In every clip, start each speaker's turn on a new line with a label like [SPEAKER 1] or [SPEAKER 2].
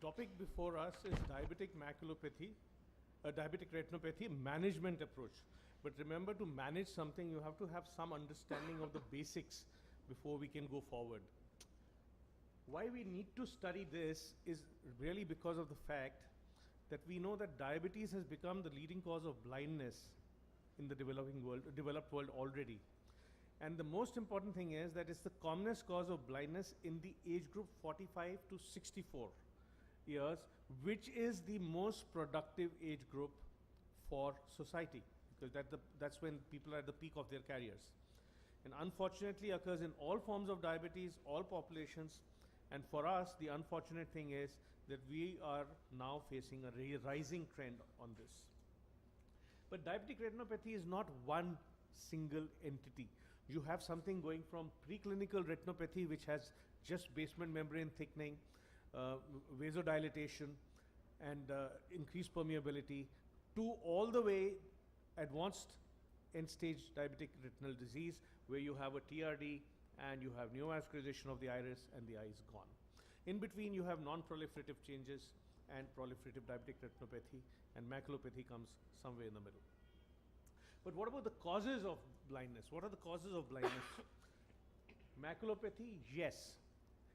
[SPEAKER 1] topic before us is diabetic maculopathy, diabetic retinopathy management approach. But remember, to manage something, you have to have some understanding of the basics before we can go forward. Why we need to study this is really because of the fact that we know that diabetes has become the leading cause of blindness in the developed world already. And the most important thing is that it's the commonest cause of blindness in the age group 45 to 64 years, which is the most productive age group for society, because that's when people are at the peak of their careers. And unfortunately occurs in all forms of diabetes, all populations. And for us, the unfortunate thing is that we are now facing a rising trend on this. But diabetic retinopathy is not one single entity. You have something going from preclinical retinopathy, which has just basement membrane thickening, vasodilatation, and increased permeability, to all the way advanced end-stage diabetic retinal disease, where you have a TRD and you have neovascularization of the iris and the eye is gone. In between, you have non-proliferative changes and proliferative diabetic retinopathy, and maculopathy comes somewhere in the middle. But what about the causes of blindness? What are the causes of blindness? Maculopathy, yes.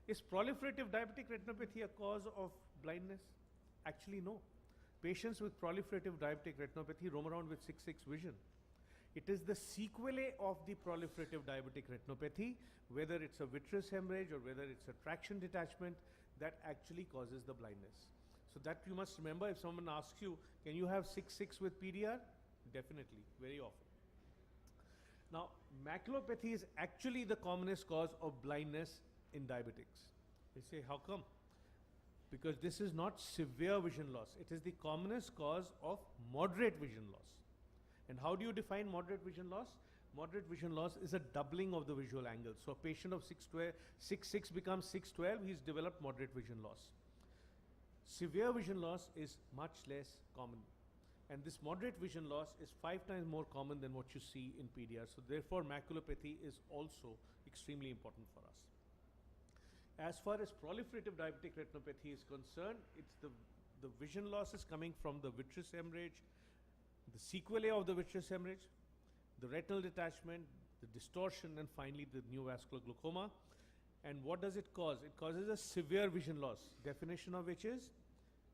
[SPEAKER 1] Is proliferative diabetic retinopathy a cause of blindness? Actually, no. Patients with proliferative diabetic retinopathy roam around with 6/6 vision. It is the sequelae of the proliferative diabetic retinopathy, whether it's a vitreous hemorrhage or whether it's a traction detachment, that actually causes the blindness. So that you must remember. If someone asks you, can you have 6/6 with PDR? Definitely, very often. Now, maculopathy is actually the commonest cause of blindness in diabetics. They say, how come? Because this is not severe vision loss. It is the commonest cause of moderate vision loss. And how do you define moderate vision loss? Moderate vision loss is a doubling of the visual angle. So a patient of 6/6 becomes 6/12, he's developed moderate vision loss. Severe vision loss is much less common. And this moderate vision loss is 5 times more common than what you see in PDR. So therefore, maculopathy is also extremely important for us. As far as proliferative diabetic retinopathy is concerned, it's the vision loss is coming from the vitreous hemorrhage, the sequelae of the vitreous hemorrhage, the retinal detachment, the distortion, and finally the neovascular glaucoma. And what does it cause? It causes a severe vision loss, definition of which is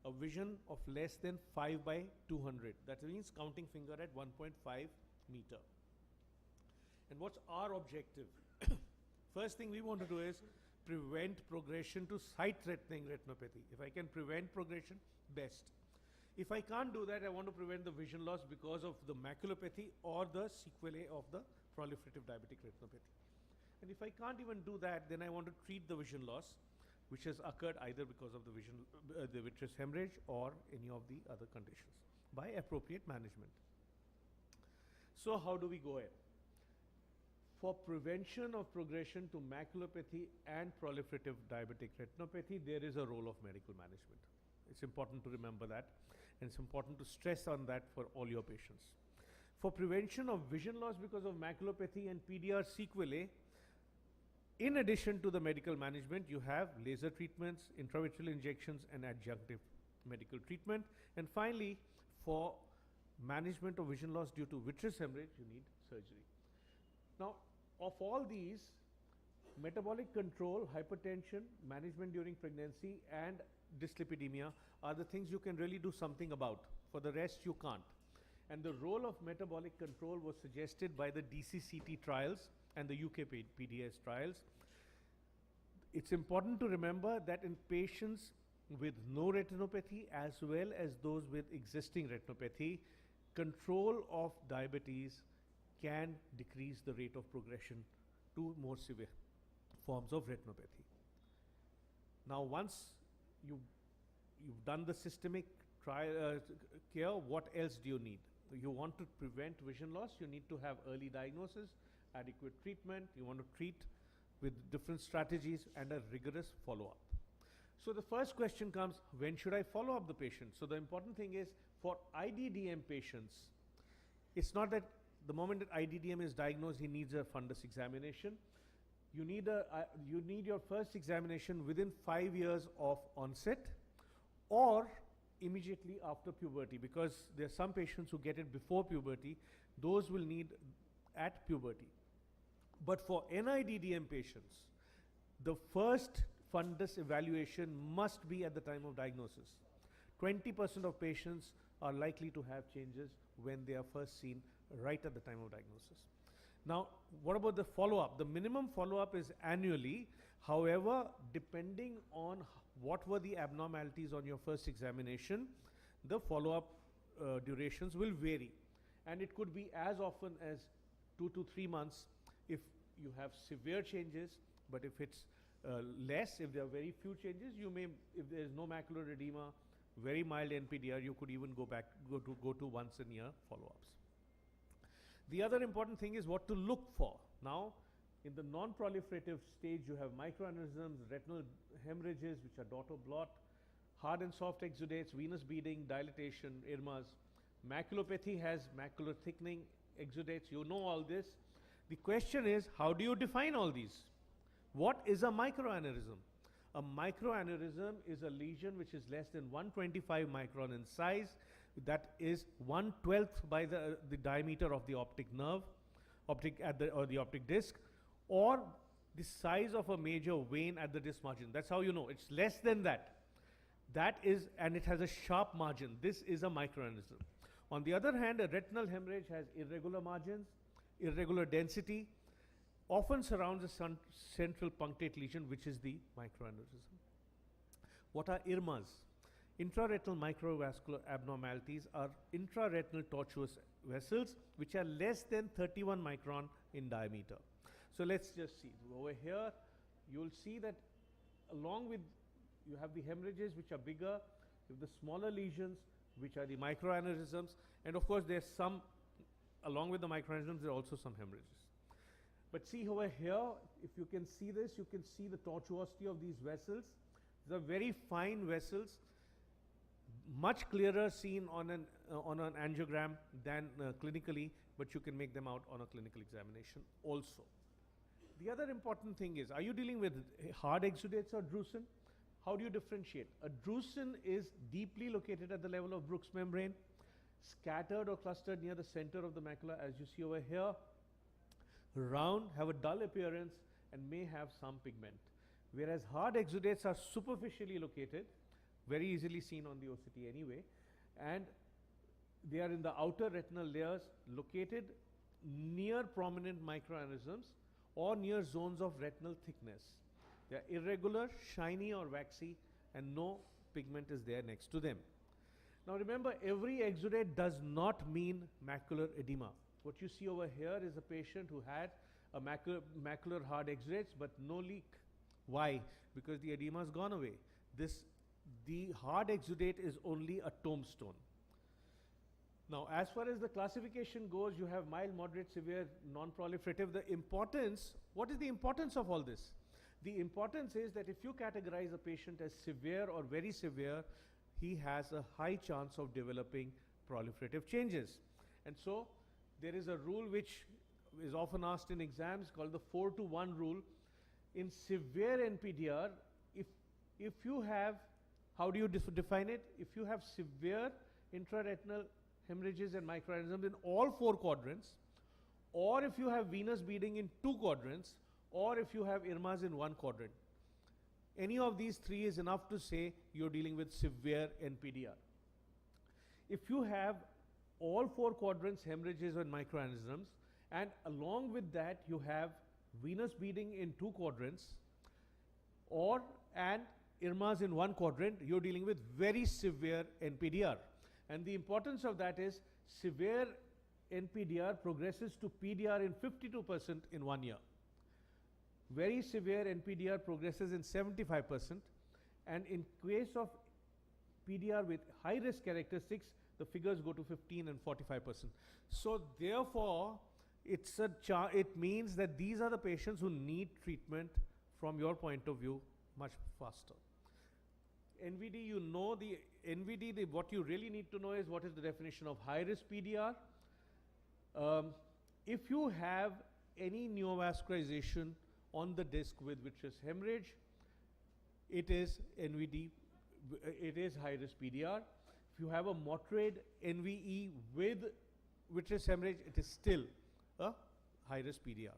[SPEAKER 1] a vision of less than 5/200. That means counting finger at 1.5 meter. And what's our objective? First thing we want to do is prevent progression to sight-threatening retinopathy. If I can prevent progression, best. If I can't do that, I want to prevent the vision loss because of the maculopathy or the sequelae of the proliferative diabetic retinopathy. And if I can't even do that, then I want to treat the vision loss, which has occurred either because of the vitreous hemorrhage or any of the other conditions, by appropriate management. So how do we go ahead? For prevention of progression to maculopathy and proliferative diabetic retinopathy, there is a role of medical management. It's important to remember that, and it's important to stress on that for all your patients. For prevention of vision loss because of maculopathy and PDR sequelae, in addition to the medical management, you have laser treatments, intravitreal injections, and adjunctive medical treatment. And finally, for management of vision loss due to vitreous hemorrhage, you need surgery. Now, of all these, metabolic control, hypertension, management during pregnancy, and dyslipidemia are the things you can really do something about. For the rest, you can't. And the role of metabolic control was suggested by the DCCT trials and the UK PDS trials. It's important to remember that in patients with no retinopathy as well as those with existing retinopathy, control of diabetes can decrease the rate of progression to more severe forms of retinopathy. Now, once you've done the systemic care, what else do you need? You want to prevent vision loss, you need to have early diagnosis, adequate treatment, you want to treat with different strategies, and a rigorous follow-up. So the first question comes, when should I follow up the patient? So the important thing is, for IDDM patients, it's not that the moment that IDDM is diagnosed, he needs a fundus examination. You need your first examination within 5 years of onset, or immediately after puberty, because there are some patients who get it before puberty. Those will need at puberty. But for NIDDM patients, the first fundus evaluation must be at the time of diagnosis. 20% of patients are likely to have changes when they are first seen right at the time of diagnosis. Now, what about the follow-up? The minimum follow-up is annually. However, depending on what were the abnormalities on your first examination, the follow-up durations will vary. And it could be as often as 2 to 3 months if you have severe changes, but if it's less, if there are very few changes, you may, if there is no macular edema, very mild NPDR, you could even go to once a year follow-ups. The other important thing is what to look for. Now, in the non-proliferative stage, you have microaneurysms, retinal hemorrhages, which are dot or blot, hard and soft exudates, venous beading, dilatation, edemas. Maculopathy has macular thickening, exudates. You know all this. The question is, how do you define all these? What is a microaneurysm? A microaneurysm is a lesion which is less than 125 micron in size. That is 1/12 by the diameter of the optic nerve, or the optic disc, or the size of a major vein at the disc margin. That's how you know. It's less than that. That is, and it has a sharp margin. This is a microaneurysm. On the other hand, a retinal hemorrhage has irregular margins, irregular density, often surrounds a central punctate lesion, which is the microaneurysm. What are edemas? Intraretinal microvascular abnormalities are intraretinal tortuous vessels which are less than 31 micron in diameter. So let's just see. Over here, you'll see that along with, you have the hemorrhages which are bigger, you have the smaller lesions which are the microaneurysms, and of course there's some, along with the microaneurysms, there are also some hemorrhages. But see over here, if you can see this, you can see the tortuosity of these vessels. These are very fine vessels, much clearer seen on an angiogram than clinically, but you can make them out on a clinical examination also. The other important thing is, are you dealing with hard exudates or drusen? How do you differentiate? A drusen is deeply located at the level of Brooks membrane, scattered or clustered near the center of the macula, as you see over here, round, have a dull appearance, and may have some pigment. Whereas hard exudates are superficially located, very easily seen on the OCT anyway, and they are in the outer retinal layers, located near prominent microaneurysms or near zones of retinal thickness. They are irregular, shiny or waxy, and no pigment is there next to them. Now remember, every exudate does not mean macular edema. What you see over here is a patient who had a macular hard exudates but no leak. Why? Because the edema has gone away. The hard exudate is only a tombstone. Now, as far as the classification goes, you have mild, moderate, severe, non-proliferative. What is the importance of all this? The importance is that if you categorize a patient as severe or very severe, he has a high chance of developing proliferative changes. And so, there is a rule which is often asked in exams called the 4-to-1 rule. In severe NPDR, if you have, how do you define it? If you have severe intraretinal hemorrhages and microaneurysms in all 4 quadrants, or if you have venous beading in 2 quadrants, or if you have edemas in 1 quadrant, any of these 3 is enough to say you're dealing with severe NPDR. If you have all 4 quadrants, hemorrhages and microaneurysms, and along with that you have venous beading in 2 quadrants, and edemas in 1 quadrant, you're dealing with very severe NPDR. And the importance of that is severe NPDR progresses to PDR in 52% in 1 year. Very severe NPDR progresses in 75%, and in case of PDR with high risk characteristics, the figures go to 15 and 45%. So therefore, it means that these are the patients who need treatment from your point of view much faster. NVD, you know the NVD, what you really need to know is what is the definition of high-risk PDR. If you have any neovascularization on the disc with which is hemorrhage, it is NVD it is high-risk PDR. If you have a moderate NVE with vitreous hemorrhage, it is still a high-risk PDR.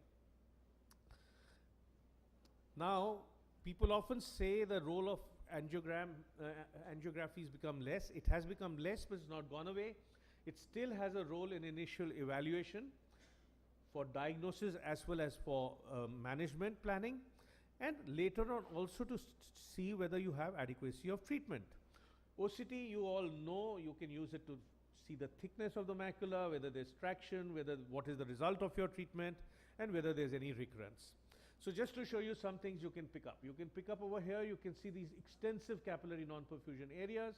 [SPEAKER 1] Now, people often say the role of angiography has become less. It has become less, but it's not gone away. It still has a role in initial evaluation for diagnosis as well as for management planning, and later on also to see whether you have adequacy of treatment. OCT, you all know, you can use it to see the thickness of the macula, whether there's traction, what is the result of your treatment, and whether there's any recurrence. So just to show you some things you can pick up. You can pick up over here, you can see these extensive capillary non-perfusion areas.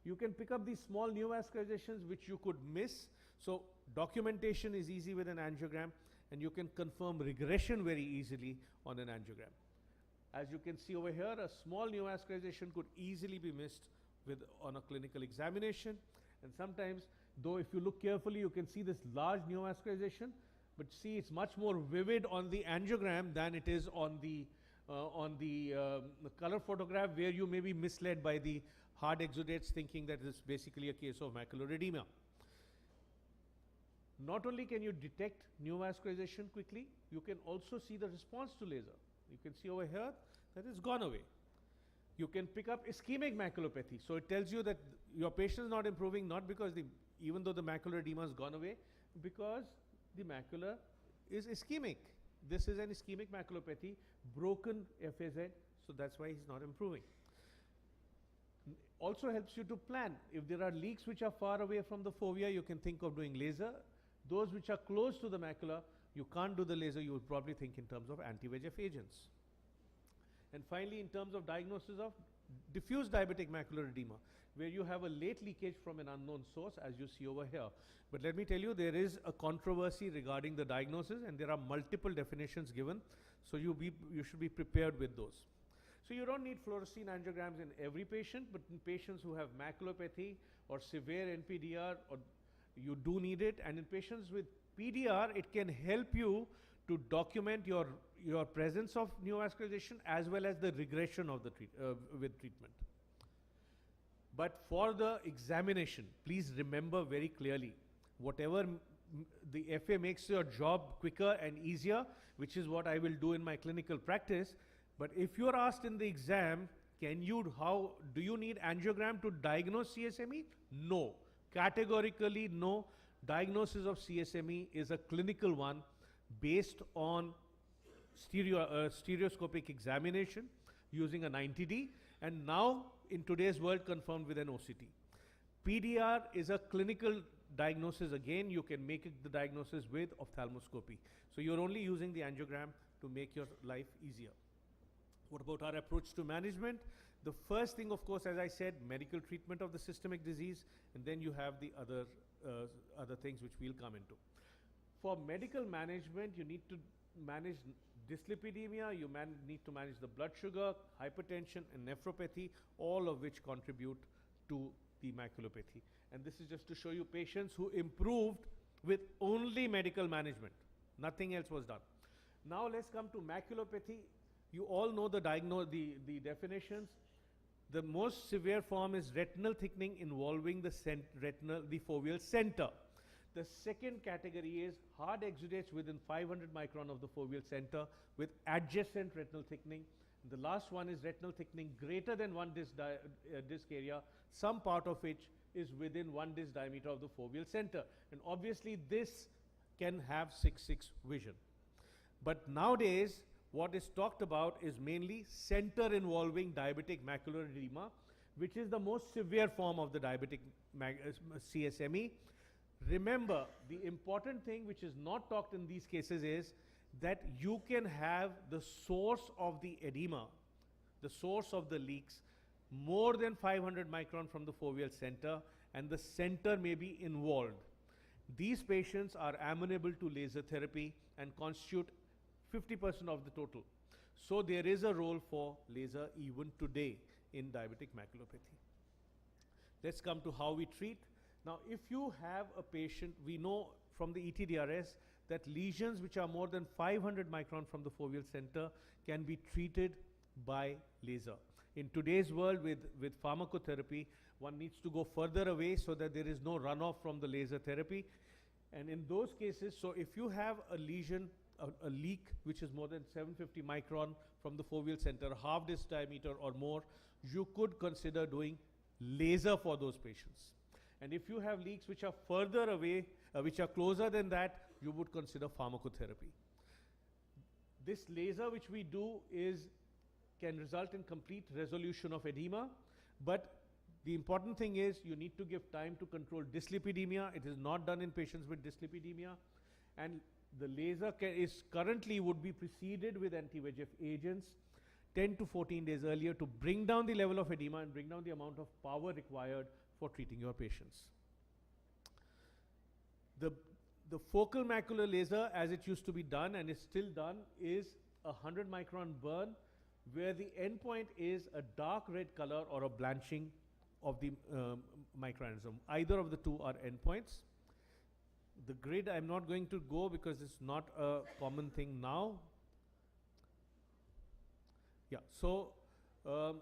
[SPEAKER 1] You can pick up these small neovascularizations which you could miss. So documentation is easy with an angiogram, and you can confirm regression very easily on an angiogram. As you can see over here, a small neovascularization could easily be missed on a clinical examination. And sometimes, though if you look carefully, you can see this large neovascularization, but see it's much more vivid on the angiogram than it is on the color photograph, where you may be misled by the hard exudates thinking that it's basically a case of macular edema. Not only can you detect neovascularization quickly, you can also see the response to laser. You can see over here that it's gone away. You can pick up ischemic maculopathy. So it tells you that your patient is not improving, not because even though the macular edema has gone away, because the macula is ischemic. This is an ischemic maculopathy, broken FAZ, so that's why he's not improving. Also helps you to plan. If there are leaks which are far away from the fovea, you can think of doing laser. Those which are close to the macula, you can't do the laser, you would probably think in terms of anti-VEGF agents. And finally, in terms of diagnosis of diffuse diabetic macular edema, where you have a late leakage from an unknown source, as you see over here. But let me tell you, there is a controversy regarding the diagnosis, and there are multiple definitions given, so you should be prepared with those. So you don't need fluorescein angiograms in every patient, but in patients who have maculopathy or severe NPDR, you do need it. And in patients with PDR, it can help you to document your presence of neovascularization as well as the regression of the with treatment. But for the examination, please remember very clearly, whatever the FA makes your job quicker and easier, which is what I will do in my clinical practice. But if you are asked in the exam, do you need angiogram to diagnose CSME? No. Categorically no. Diagnosis of CSME is a clinical one based on stereoscopic examination using a 90D, and now in today's world confirmed with an OCT. PDR is a clinical diagnosis. Again, you can make the diagnosis with ophthalmoscopy. So you're only using the angiogram to make your life easier. What about our approach to management? The first thing, of course, as I said, medical treatment of the systemic disease, and then you have the other things which we'll come into. For medical management, you need to manage dyslipidemia, you need to manage the blood sugar, hypertension, and nephropathy, all of which contribute to the maculopathy. And this is just to show you patients who improved with only medical management. Nothing else was done. Now let's come to maculopathy. You all know the definitions. The most severe form is retinal thickening involving the foveal center. The second category is hard exudates within 500 micron of the foveal center with adjacent retinal thickening. The last one is retinal thickening greater than 1 disc area, some part of which is within 1 disc diameter of the foveal center. And obviously this can have 6/6 vision. But nowadays, what is talked about is mainly center involving diabetic macular edema, which is the most severe form of the diabetic CSME. Remember, the important thing which is not talked in these cases is that you can have the source of the edema, the source of the leaks, more than 500 micron from the foveal center, and the center may be involved. These patients are amenable to laser therapy and constitute 50% of the total. So there is a role for laser even today in diabetic maculopathy. Let's come to how we treat. Now, if you have a patient, we know from the ETDRS that lesions which are more than 500 micron from the foveal center can be treated by laser. In today's world with pharmacotherapy, one needs to go further away so that there is no runoff from the laser therapy. And in those cases, so if you have a lesion, a leak which is more than 750 micron from the foveal center, half this diameter or more, you could consider doing laser for those patients. And if you have leaks which are further away, which are closer than that, you would consider pharmacotherapy. This laser which we do can result in complete resolution of edema, but the important thing is you need to give time to control dyslipidemia. It is not done in patients with dyslipidemia, and the laser currently would be preceded with anti-VEGF agents 10 to 14 days earlier to bring down the level of edema and bring down the amount of power required for treating your patients. The focal macular laser, as it used to be done and is still done, is a 100 micron burn where the endpoint is a dark red color or a blanching of the microaneurysm. Either of the two are endpoints. The grid I'm not going to go because it's not a common thing now. Yeah, so the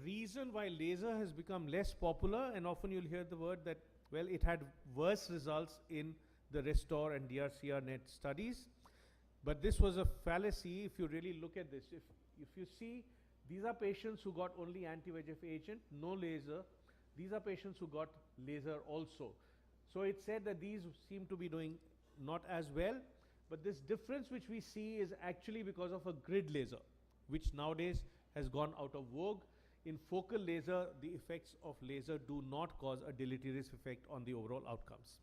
[SPEAKER 1] reason why laser has become less popular, and often you'll hear the word that, well, it had worse results in the RESTORE and DRCR-NET studies. But this was a fallacy if you really look at this. If you see, these are patients who got only anti-VEGF agent, no laser. These are patients who got laser also. So it said that these seem to be doing not as well, but this difference which we see is actually because of a grid laser, which nowadays has gone out of vogue. In focal laser, the effects of laser do not cause a deleterious effect on the overall outcomes.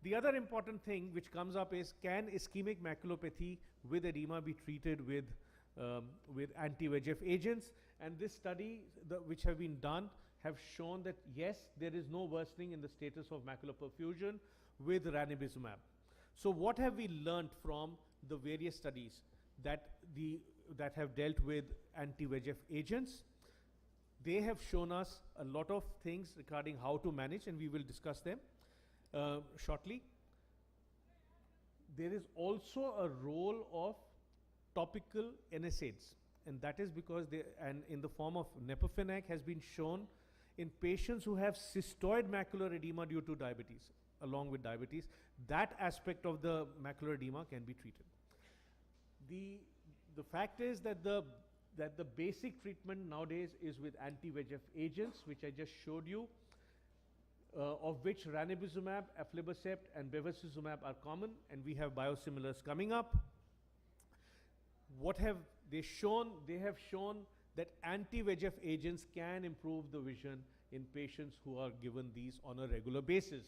[SPEAKER 1] The other important thing which comes up is, can ischemic maculopathy with edema be treated with anti-VEGF agents? And this study which have been done have shown that yes, there is no worsening in the status of macular perfusion with ranibizumab. So what have we learned from the various studies that have dealt with anti-VEGF agents? They have shown us a lot of things regarding how to manage, and we will discuss them shortly. There is also a role of topical NSAIDs, and that is because in the form of nepafenag has been shown in patients who have cystoid macular edema due to diabetes, along with diabetes. That aspect of the macular edema can be treated. The fact is that the basic treatment nowadays is with anti-VEGF agents, which I just showed you, of which ranibizumab, aflibercept, and bevacizumab are common, and we have biosimilars coming up. What have they shown? They have shown that anti-VEGF agents can improve the vision in patients who are given these on a regular basis.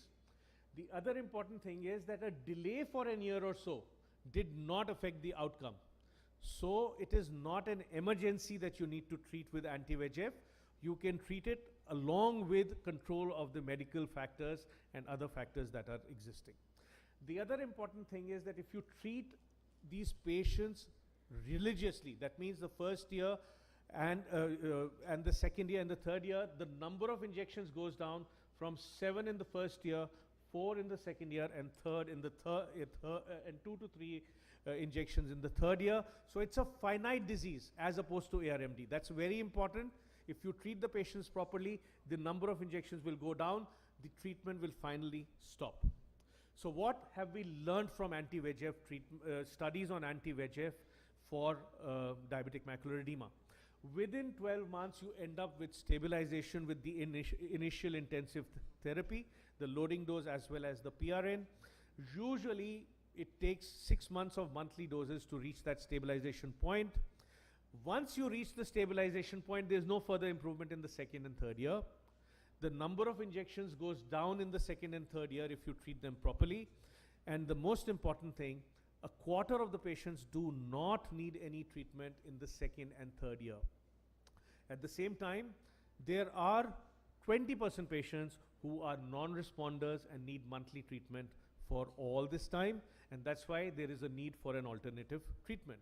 [SPEAKER 1] The other important thing is that a delay for a year or so did not affect the outcome. So it is not an emergency that you need to treat with anti-VEGF. You can treat it along with control of the medical factors and other factors that are existing. The other important thing is that if you treat these patients religiously, that means the first year and the second year and the third year, the number of injections goes down from 7 in the first year, 4 in the second year, and 2 to 3 injections in the third year. So it's a finite disease as opposed to ARMD. That's very important. If you treat the patients properly, the number of injections will go down, the treatment will finally stop. So what have we learned from anti-VEGF studies on anti-VEGF for diabetic macular edema? Within 12 months, you end up with stabilization with the initial intensive therapy, the loading dose as well as the PRN. Usually, it takes 6 months of monthly doses to reach that stabilization point. Once you reach the stabilization point, there's no further improvement in the second and third year. The number of injections goes down in the second and third year if you treat them properly. And the most important thing, a quarter of the patients do not need any treatment in the second and third year. At the same time, there are 20% patients who are non-responders and need monthly treatment for all this time, and that's why there is a need for an alternative treatment.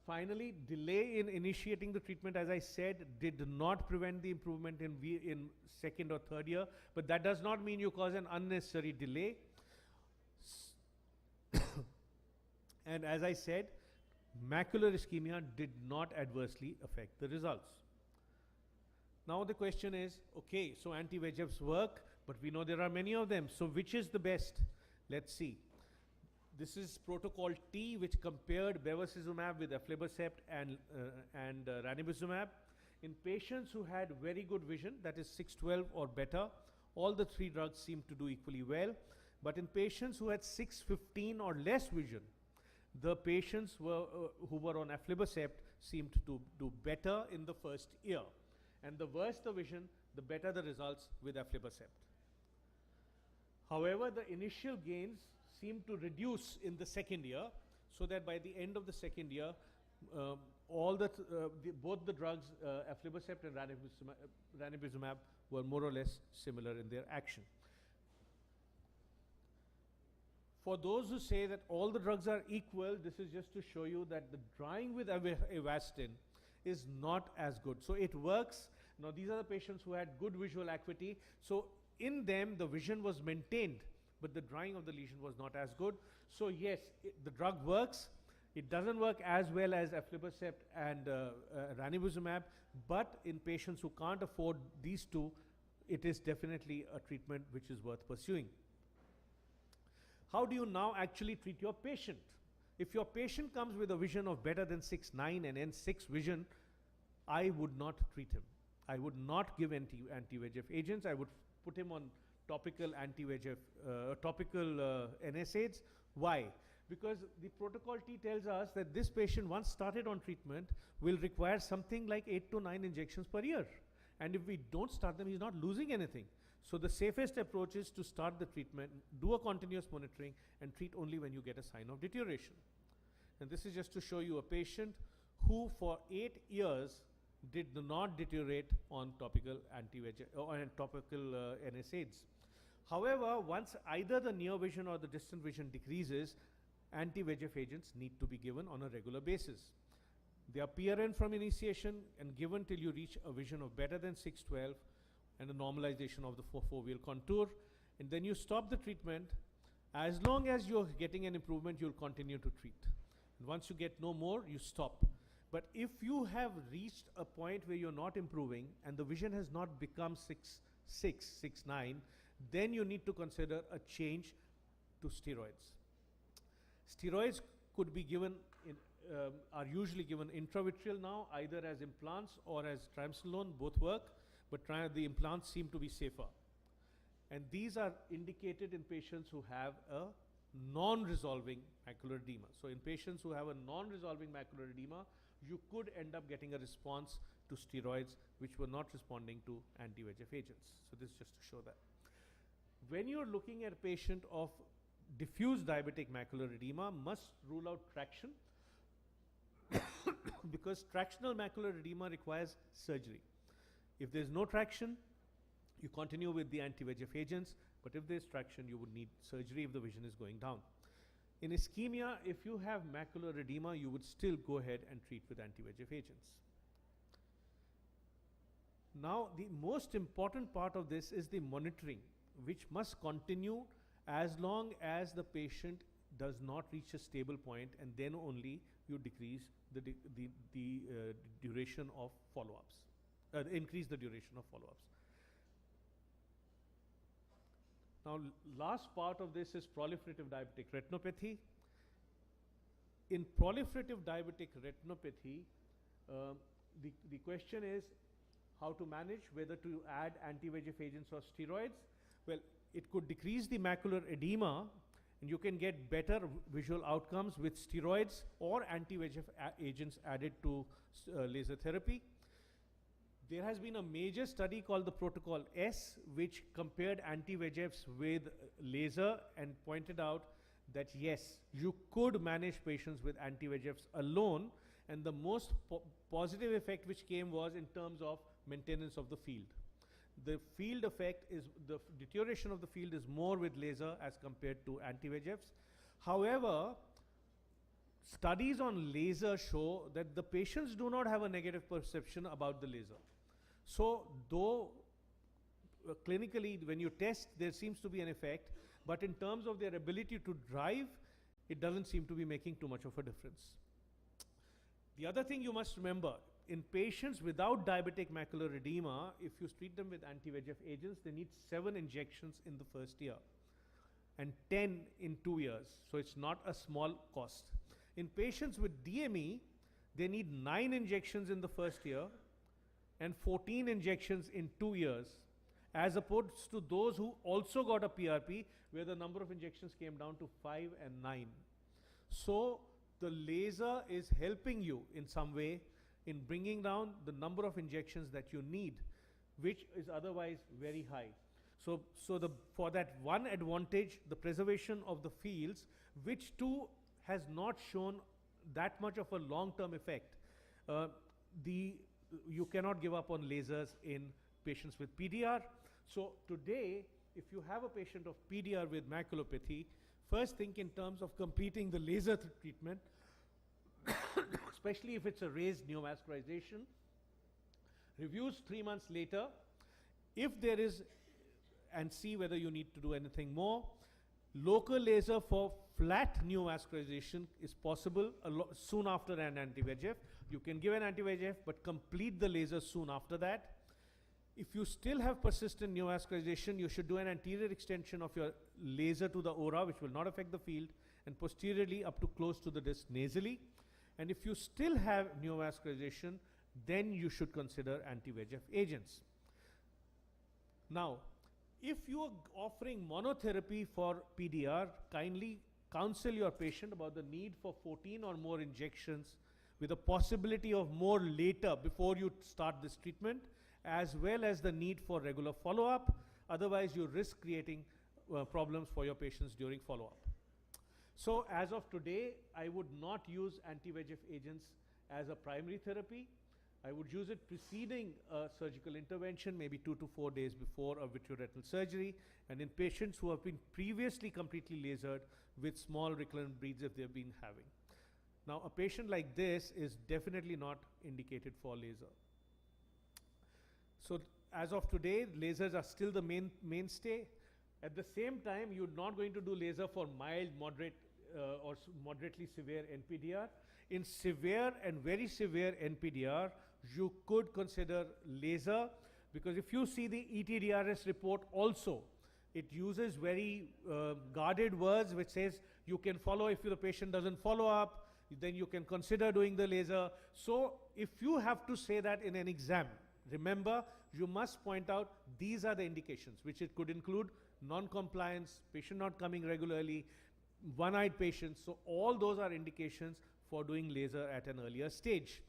[SPEAKER 1] Finally, delay in initiating the treatment, as I said, did not prevent the improvement in second or third year, but that does not mean you cause an unnecessary delay. And as I said, macular ischemia did not adversely affect the results. Now the question is, okay, so anti-VEGFs work, but we know there are many of them. So which is the best? Let's see. This is protocol T, which compared bevacizumab with aflibercept and ranibizumab. In patients who had very good vision, that is 612 or better, all the three drugs seem to do equally well. But in patients who had 615 or less vision, the patients who were on aflibercept seemed to do better in the first year. And the worse the vision, the better the results with aflibercept. However, the initial gains seem to reduce in the second year, so that by the end of the second year, both the drugs, aflibercept and ranibizumab, were more or less similar in their action. For those who say that all the drugs are equal, this is just to show you that the drying with Avastin is not as good. So it works. Now these are the patients who had good visual acuity. So in them, the vision was maintained, but the drying of the lesion was not as good. So yes, the drug works. It doesn't work as well as aflibercept and ranibizumab, but in patients who can't afford these two, it is definitely a treatment which is worth pursuing. How do you now actually treat your patient? If your patient comes with a vision of better than 6/9 and N6 vision, I would not treat him. I would not give anti-VEGF agents. I would put him on topical anti-VEGF, NSAIDs. Why? Because the protocol T tells us that this patient, once started on treatment, will require something like 8 to 9 injections per year. And if we don't start them, he's not losing anything. So the safest approach is to start the treatment, do a continuous monitoring, and treat only when you get a sign of deterioration. And this is just to show you a patient who for 8 years did not deteriorate on topical anti-VEGF or topical NSAIDs. However, once either the near vision or the distant vision decreases, anti-VEGF agents need to be given on a regular basis. They are PRN from initiation and given till you reach a vision of better than 612 and a normalization of the foveal contour, and then you stop the treatment. As long as you're getting an improvement, you'll continue to treat. And once you get no more, you stop. But if you have reached a point where you're not improving and the vision has not become 6/6, 6/9, then you need to consider a change to steroids. Steroids could be given are usually given intravitreal now, either as implants or as triamcinolone. Both work, but the implants seem to be safer. And these are indicated in patients who have a non-resolving macular edema. So in patients who have a non-resolving macular edema, you could end up getting a response to steroids which were not responding to anti-VEGF agents. So this is just to show that. When you're looking at a patient of diffuse diabetic macular edema, must rule out traction because tractional macular edema requires surgery. If there's no traction, you continue with the anti-VEGF agents, but if there's traction, you would need surgery if the vision is going down. In ischemia, if you have macular edema, you would still go ahead and treat with anti-VEGF agents. Now, the most important part of this is the monitoring, which must continue as long as the patient does not reach a stable point, and then only you decrease the duration of follow-ups, increase the duration of follow-ups. Now, last part of this is proliferative diabetic retinopathy. In proliferative diabetic retinopathy, the question is how to manage, whether to add anti-VEGF agents or steroids. Well, it could decrease the macular edema, and you can get better visual outcomes with steroids or anti-VEGF agents added to laser therapy. There has been a major study called the Protocol S, which compared anti-VEGFs with laser and pointed out that yes, you could manage patients with anti-VEGFs alone, and the most positive effect which came was in terms of maintenance of the field. The field effect is, the deterioration of the field is more with laser as compared to anti-VEGFs. However, studies on laser show that the patients do not have a negative perception about the laser. So though clinically when you test there seems to be an effect, but in terms of their ability to drive, it doesn't seem to be making too much of a difference. The other thing you must remember, in patients without diabetic macular edema, if you treat them with anti-VEGF agents, they need 7 injections in the first year and 10 in 2 years. So it's not a small cost. In patients with DME, they need 9 injections in the first year and 14 injections in 2 years, as opposed to those who also got a PRP, where the number of injections came down to 5 and 9. So the laser is helping you in some way in bringing down the number of injections that you need, which is otherwise very high. So for that one advantage, the preservation of the fields, which too has not shown that much of a long-term effect, you cannot give up on lasers in patients with PDR. So today, if you have a patient of PDR with maculopathy, first think in terms of completing the laser treatment, especially if it's a raised neovascularization. Reviews 3 months later, if there is, and see whether you need to do anything more. Local laser for flat neovascularization is possible soon after an anti-VEGF. You can give an anti-VEGF, but complete the laser soon after that. If you still have persistent neovascularization, you should do an anterior extension of your laser to the ora, which will not affect the field, and posteriorly up to close to the disc nasally. And if you still have neovascularization, then you should consider anti-VEGF agents. Now, if you are offering monotherapy for PDR, kindly counsel your patient about the need for 14 or more injections, with a possibility of more later before you start this treatment, as well as the need for regular follow-up. Otherwise, you risk creating problems for your patients during follow-up. So as of today, I would not use anti-VEGF agents as a primary therapy. I would use it preceding a surgical intervention, maybe 2 to 4 days before a vitreoretinal surgery, and in patients who have been previously completely lasered with small recurrent bleeds if they've been having. Now, a patient like this is definitely not indicated for laser. So as of today, lasers are still the mainstay. At the same time, you're not going to do laser for mild, moderate, or moderately severe NPDR. In severe and very severe NPDR, you could consider laser, because if you see the ETDRS report also, it uses very guarded words which says you can follow. If the patient doesn't follow up, then you can consider doing the laser. So if you have to say that in an exam, remember, you must point out these are the indications, which it could include non-compliance, patient not coming regularly, one-eyed patients. So all those are indications for doing laser at an earlier stage.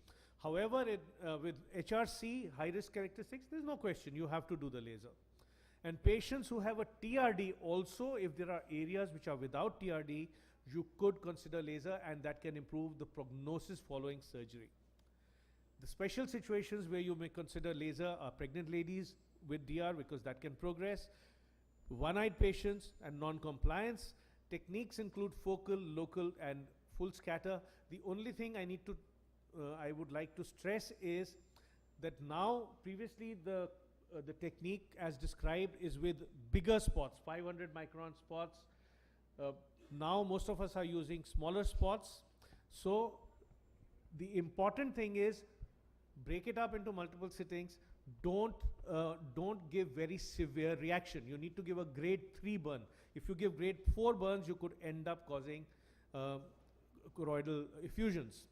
[SPEAKER 1] However, with HRC, high-risk characteristics, there's no question, you have to do the laser. And patients who have a TRD also, if there are areas which are without TRD, you could consider laser, and that can improve the prognosis following surgery. The special situations where you may consider laser are pregnant ladies with DR, because that can progress, one-eyed patients, and non-compliance. Techniques include focal, local, and full scatter. The only thing I would like to stress is that now, previously the technique as described is with bigger spots, 500 micron spots. Now most of us are using smaller spots. So the important thing is, break it up into multiple sittings. Don't give very severe reaction. You need to give a grade 3 burn. If you give grade 4 burns, you could end up causing choroidal effusions.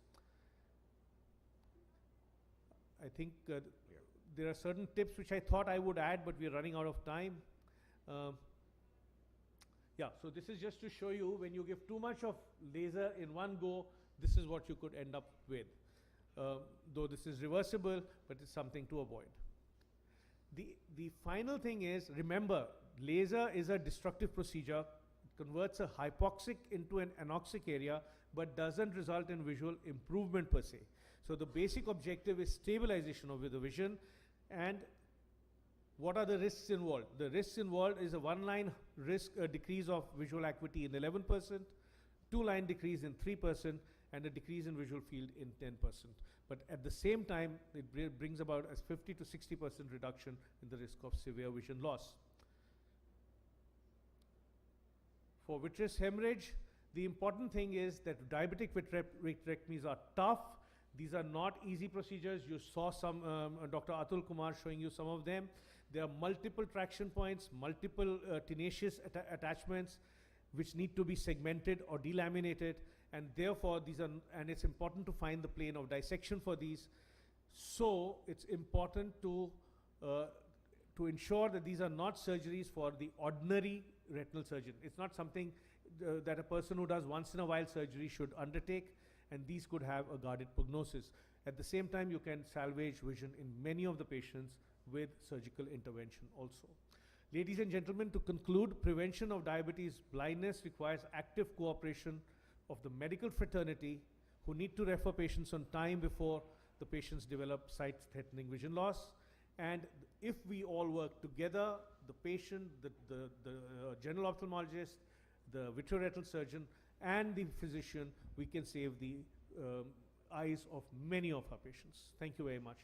[SPEAKER 1] I think there are certain tips which I thought I would add, but we're running out of time. Yeah, so this is just to show you, when you give too much of laser in one go, this is what you could end up with. Though this is reversible, but it's something to avoid. The final thing is, remember, laser is a destructive procedure. It converts a hypoxic into an anoxic area, but doesn't result in visual improvement per se. So the basic objective is stabilization of the vision. And what are the risks involved? The risks involved is a 1-line risk decrease of visual acuity in 11%, 2-line decrease in 3%, and a decrease in visual field in 10%. But at the same time, it brings about a 50 to 60% reduction in the risk of severe vision loss. For vitreous hemorrhage, the important thing is that diabetic vitrectomies are tough. These are not easy procedures. You saw some, Dr. Atul Kumar showing you some of them. There are multiple traction points, multiple tenacious attachments which need to be segmented or delaminated, and therefore these are, and it's important to find the plane of dissection for these. So it's important to ensure that these are not surgeries for the ordinary retinal surgeon. It's not something that a person who does once in a while surgery should undertake, and these could have a guarded prognosis. At the same time, you can salvage vision in many of the patients with surgical intervention also. Ladies and gentlemen, to conclude, prevention of diabetes blindness requires active cooperation of the medical fraternity, who need to refer patients on time before the patients develop sight-threatening vision loss. And if we all work together, the patient, the general ophthalmologist, the vitreoretinal surgeon, and the physician, we can save the eyes of many of our patients. Thank you very much.